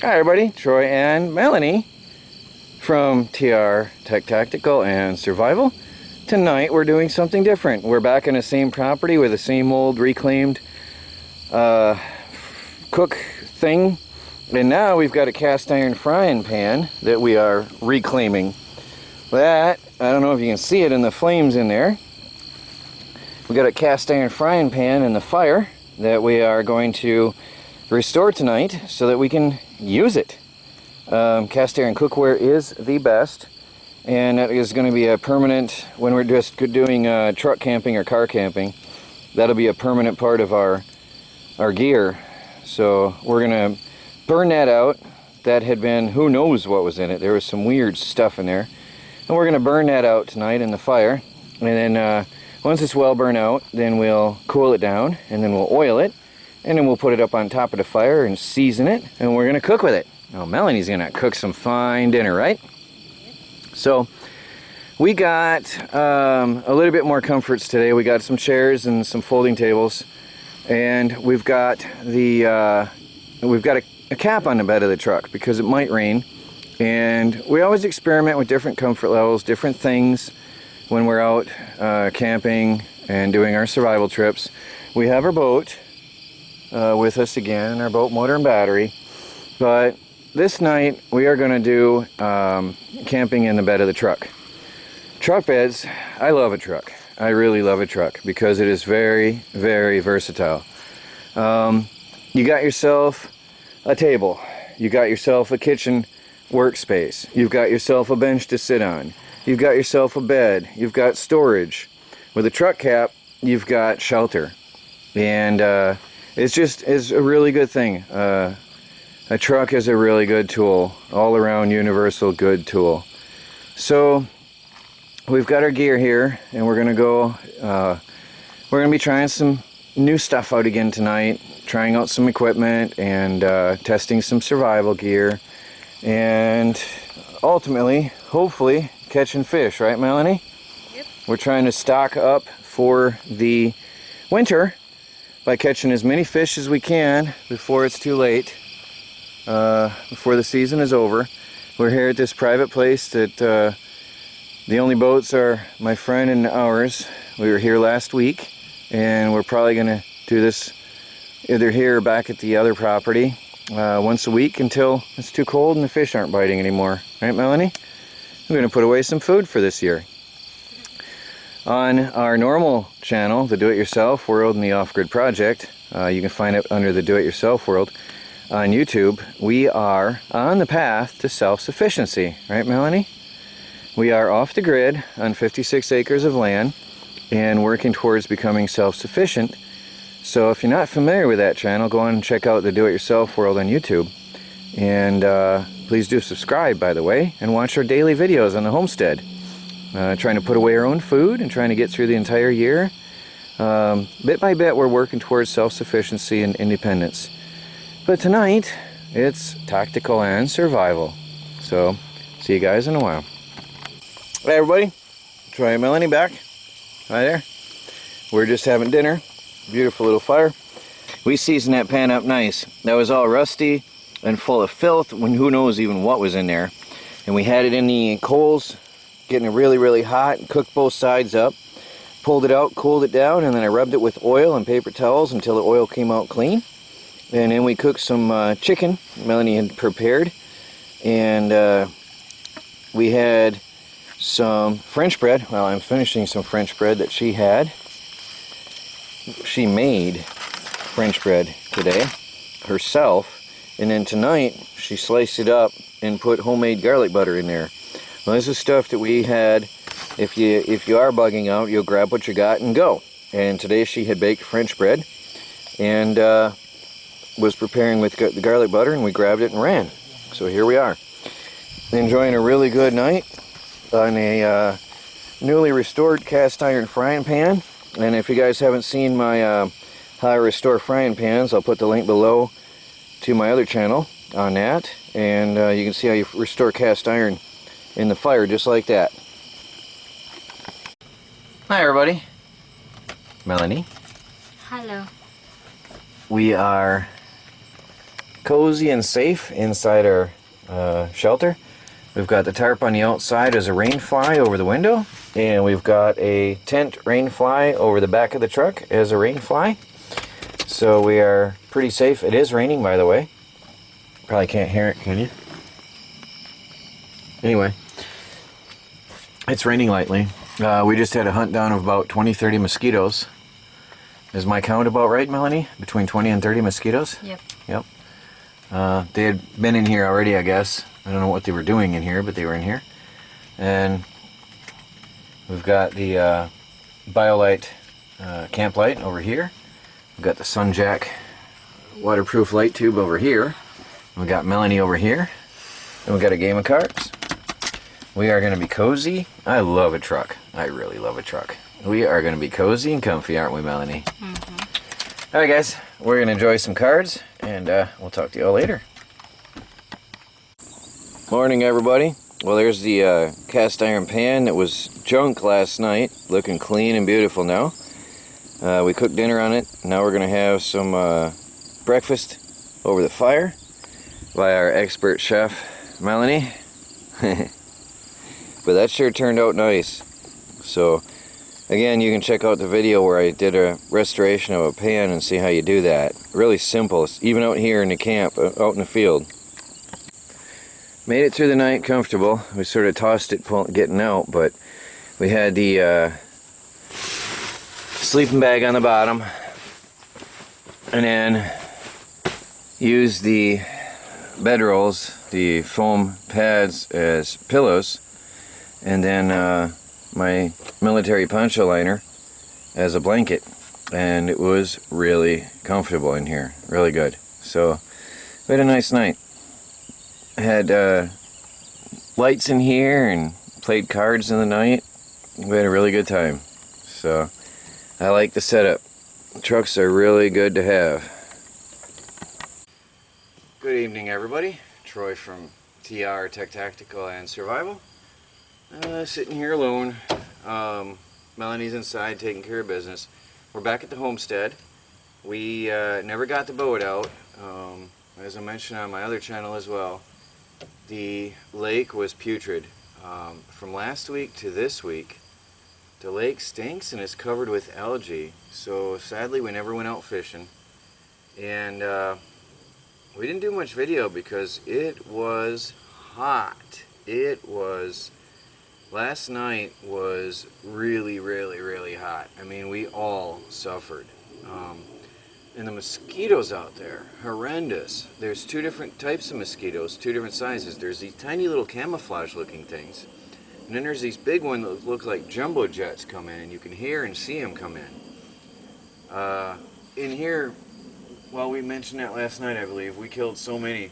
Hi everybody, Troy and Melanie from TR Tech Tactical and Survival. Tonight we're doing something different. We're back on the same property with the same old reclaimed cook thing. And now we've got a cast iron frying pan that we are reclaiming. That, I don't know if you can see it in the flames in there. We got a cast iron frying pan in the fire that we are going to restore tonight so that we can use it. Cast iron cookware is the best, and that is going to be a permanent, when we're just doing truck camping or car camping, that'll be a permanent part of our gear. So we're going to burn that out. That had been, who knows what was in it. There was some weird stuff in there. And we're going to burn that out tonight in the fire. And then once it's well burned out, then we'll cool it down, and then we'll oil it. And then we'll put it up on top of the fire and season it, and we're gonna cook with it. Now Melanie's gonna cook some fine dinner, right? So we got a little bit more comforts today. We got some chairs and some folding tables, and we've got a cap on the bed of the truck because it might rain. And we always experiment with different comfort levels, different things when we're out camping and doing our survival trips. We have our boat with us again, and our boat motor and battery, but this night we are going to do camping in the bed of the truck. Truck beds, I love a truck. I really love a truck because it is very, very versatile. You got yourself a table, you got yourself a kitchen workspace, you've got yourself a bench to sit on, you've got yourself a bed, you've got storage. With a truck cap, you've got shelter, and it's a really good thing. A truck is a really good tool, all around universal good tool. So we've got our gear here, and we're gonna be trying some new stuff out again tonight, trying out some equipment and testing some survival gear, and ultimately, hopefully, catching fish, right, Melanie? Yep. We're trying to stock up for the winter by catching as many fish as we can before it's too late, before the season is over. We're here at this private place that the only boats are my friend and ours. We were here last week, and we're probably going to do this either here or back at the other property once a week until it's too cold and the fish aren't biting anymore. Right, Melanie? We're going to put away some food for this year. On our normal channel, the Do-It-Yourself World and the Off-Grid Project, you can find it under the Do-It-Yourself World on YouTube. We are on the path to self-sufficiency, right, Melanie? We are off the grid on 56 acres of land and working towards becoming self-sufficient. So if you're not familiar with that channel, go on and check out the Do-It-Yourself World on YouTube. And please do subscribe, by the way, and watch our daily videos on the homestead. Trying to put away our own food and trying to get through the entire year. Bit by bit, we're working towards self-sufficiency and independence. But tonight, it's tactical and survival. So, see you guys in a while. Hey everybody, Troy and Melanie back. Hi there. We're just having dinner. Beautiful little fire. We seasoned that pan up nice. That was all rusty and full of filth, when who knows even what was in there. And we had it in the coals, getting it really, really hot, and cooked both sides up. Pulled it out, cooled it down, and then I rubbed it with oil and paper towels until the oil came out clean. And then we cooked some chicken Melanie had prepared. And we had some French bread. Well, I'm finishing some French bread that she had. She made French bread today herself. And then tonight, she sliced it up and put homemade garlic butter in there. Well, this is stuff that we had. If you are bugging out, you'll grab what you got and go. And today she had baked French bread and was preparing with the garlic butter, and we grabbed it and ran. So here we are, enjoying a really good night on a newly restored cast iron frying pan. And if you guys haven't seen my how I restore frying pans, I'll put the link below to my other channel on that, and you can see how you restore cast iron in the fire just like that. Hi everybody, Melanie. Hello. We are cozy and safe inside our shelter. We've got the tarp on the outside as a rain fly over the window, and we've got a tent rain fly over the back of the truck as a rain fly. So we are pretty safe. It is raining, by the way. Probably can't hear it, can you? Anyway, it's raining lightly. We just had a hunt down of about 20-30 mosquitoes. Is my count about right, Melanie? Between 20 and 30 mosquitoes? Yep. Yep. They had been in here already, I guess. I don't know what they were doing in here, but they were in here. And we've got the BioLite camp light over here. We've got the SunJack waterproof light tube over here. We've got Melanie over here. And we've got a game of cards. We are going to be cozy. I love a truck. I really love a truck. We are going to be cozy and comfy, aren't we, Melanie? Mm-hmm. All right, guys. We're going to enjoy some cards, and we'll talk to you all later. Morning, everybody. Well, there's the cast iron pan that was junk last night. Looking clean and beautiful now. We cooked dinner on it. Now we're going to have some breakfast over the fire by our expert chef, Melanie. But that sure turned out nice. So again, you can check out the video where I did a restoration of a pan and see how you do that. Really simple, even out here in the camp, out in the field. Made it through the night comfortable. We sort of tossed it getting out, but we had the sleeping bag on the bottom, and then used the bedrolls, the foam pads, as pillows, and then my military poncho liner as a blanket, and it was really comfortable in here, really good. So we had a nice night. Had lights in here and played cards in the night. We had a really good time. So I like the setup. Trucks are really good to have. Good evening, everybody. Troy from TR Tech Tactical and Survival. Sitting here alone. Melanie's inside taking care of business. We're back at the homestead. We never got the boat out. As I mentioned on my other channel as well, the lake was putrid. From last week to this week, the lake stinks and is covered with algae. So sadly, we never went out fishing. And we didn't do much video because it was hot. Last night was really, really, really hot. I mean, we all suffered. And the mosquitoes out there, horrendous. There's two different types of mosquitoes, two different sizes. There's these tiny little camouflage looking things. And then there's these big ones that look like jumbo jets come in, and you can hear and see them come in. In here, well, we mentioned that last night, I believe. We killed so many.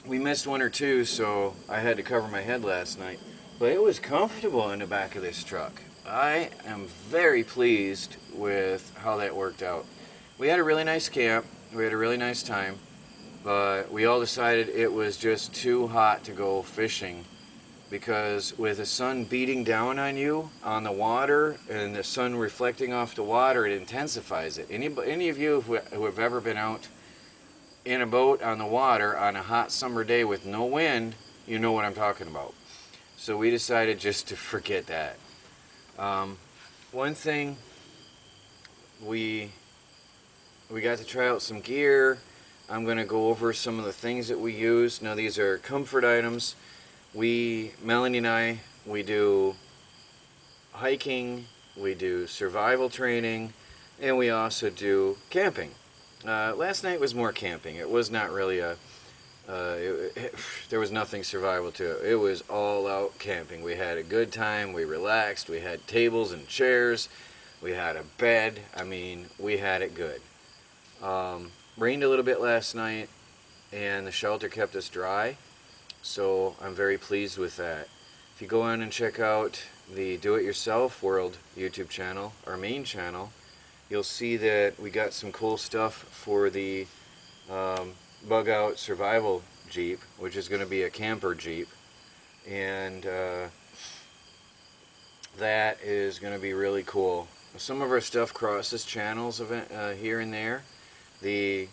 We missed one or two, so I had to cover my head last night. But it was comfortable in the back of this truck. I am very pleased with how that worked out. We had a really nice camp. We had a really nice time. But we all decided it was just too hot to go fishing. Because with the sun beating down on you on the water and the sun reflecting off the water, it intensifies it. Any of you who have ever been out in a boat on the water on a hot summer day with no wind, you know what I'm talking about. So we decided just to forget that. One thing, we got to try out some gear. I'm going to go over some of the things that we use. Now these are comfort items. Melanie and I, we do hiking, we do survival training, and we also do camping. Last night was more camping. It was not really there was nothing survival to it. It was all out camping. We had a good time. We relaxed. We had tables and chairs. We had a bed. I mean, we had it good. Rained a little bit last night, and the shelter kept us dry. So I'm very pleased with that. If you go on and check out the Do It Yourself World YouTube channel, our main channel, you'll see that we got some cool stuff for the Bug Out Survival Jeep, which is going to be a camper Jeep, and that is going to be really cool. Some of our stuff crosses channels here and there. The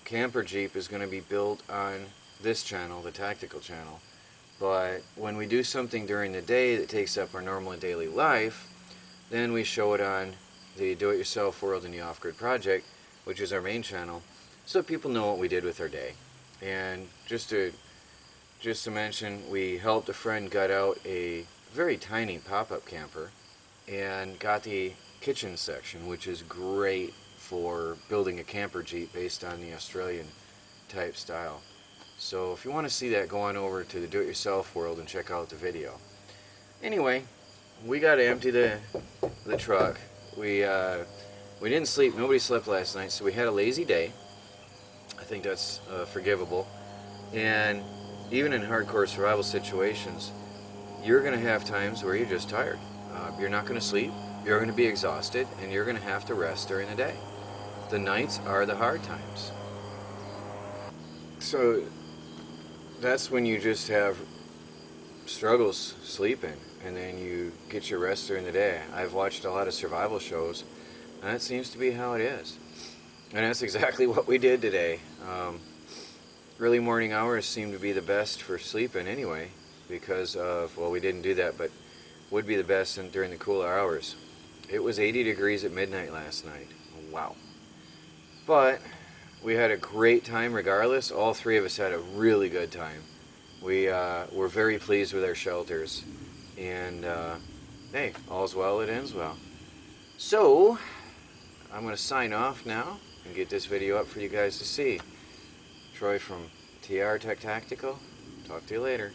camper Jeep is going to be built on this channel, the tactical channel. But when we do something during the day that takes up our normal daily life, then we show it on the Do-It-Yourself World and the Off-Grid Project, which is our main channel, so people know what we did with our day. And just to mention, we helped a friend gut out a very tiny pop-up camper and got the kitchen section, which is great for building a camper Jeep based on the Australian type style. So if you want to see that, go on over to the Do-It-Yourself World and check out the video. Anyway, we got to empty the truck. We didn't sleep. Nobody slept last night, so we had a lazy day. I think that's forgivable. And even in hardcore survival situations, you're going to have times where you're just tired. You're not going to sleep. You're going to be exhausted, and you're going to have to rest during the day. The nights are the hard times. So that's when you just have struggles sleeping, and then you get your rest during the day. I've watched a lot of survival shows, and that seems to be how it is. And that's exactly what we did today. Early morning hours seem to be the best for sleeping anyway, because of, well, we didn't do that, but would be the best during the cooler hours. It was 80 degrees at midnight last night. Wow. But we had a great time regardless. All three of us had a really good time. We were very pleased with our shelters. And hey, all's well that ends well. So, I'm going to sign off now and get this video up for you guys to see. Troy from TR Tech Tactical. Talk to you later.